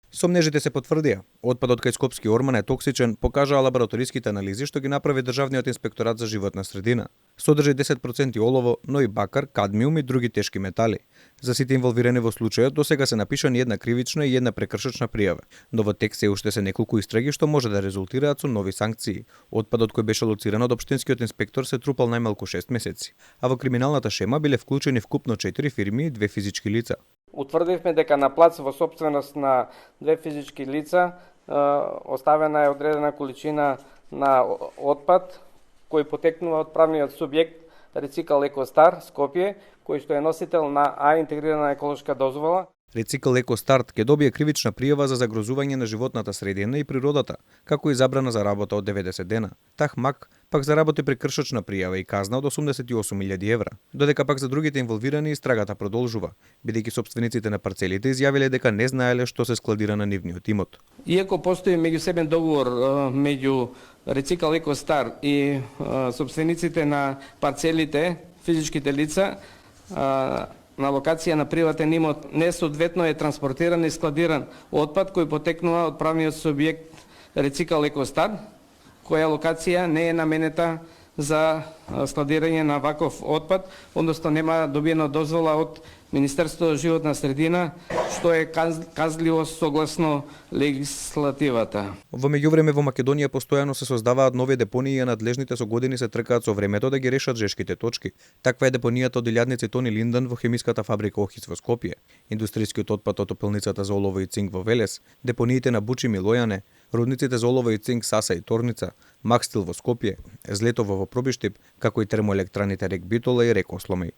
Сомнежите се потврдија. Отпадот кај Скопски орман е токсичен, покажаа лабораториските анализи што ги направи Државниот инспекторат за животна средина. Содржи 10% олово, но и бакар, кадмиум и други тешки метали. За сите инволвирани во случајот досега се напишани една кривична и една прекршачна пријава, но во текст се уште се неколку истраги што може да резултираат со нови санкции. Отпадот кој беше лоциран од општинскиот инспектор се трупал најмалку 6 месеци, а во криминалната шема биле вклучени вкупно 4 фирми и 2 физички лица. Утврдивме дека на плац во сопственост на 2 физички лица оставена е одредена количина на отпад кој потекнува од правниот субјект Рецикл Еко Стар Скопје, кој што е носител на А интегрирана еколошка дозвола. Рецикл Еко Старт ќе добие кривична пријава за загрозување на животната средина и природата, како и забрана за работа од 90 дена. Тахмак пак заработи прекршачна пријава и казна од 88.000 евра, додека пак за другите инволвирани истрагата продолжува, бидејќи сопствениците на парцелите изјавиле дека не знаеле што се складира на нивниот имот. Иако постои меѓусебен договор меѓу Рецикл Еко Стар и сопствениците на парцелите, физичките лица, на локација на приватен имот несоодветно е транспортиран и складиран отпад кој потекнува од правниот субјект Рецикл Еко Стар, која локација не е наменета за складирање на ваков отпад, односно нема добиена дозвола од Министерството за животна средина, што е казливо согласно легислативата. Во меѓувреме во Македонија постојано се создаваат нови депонии, а надлежните со години се тркаат со времето да ги решат жешките точки. Таква е депонијата од илјадници тони линдан во хемиската фабрика Охис во Скопје, индустријскиот отпад од топилницата за олово и цинк во Велес, депониите на Бучи Милојане, рудниците за олово и цинк Саса и Торница, Макстил во Скопје, Злетово во Пробиштип, како и термоелектраните Рек Битола и Рек Осломеј.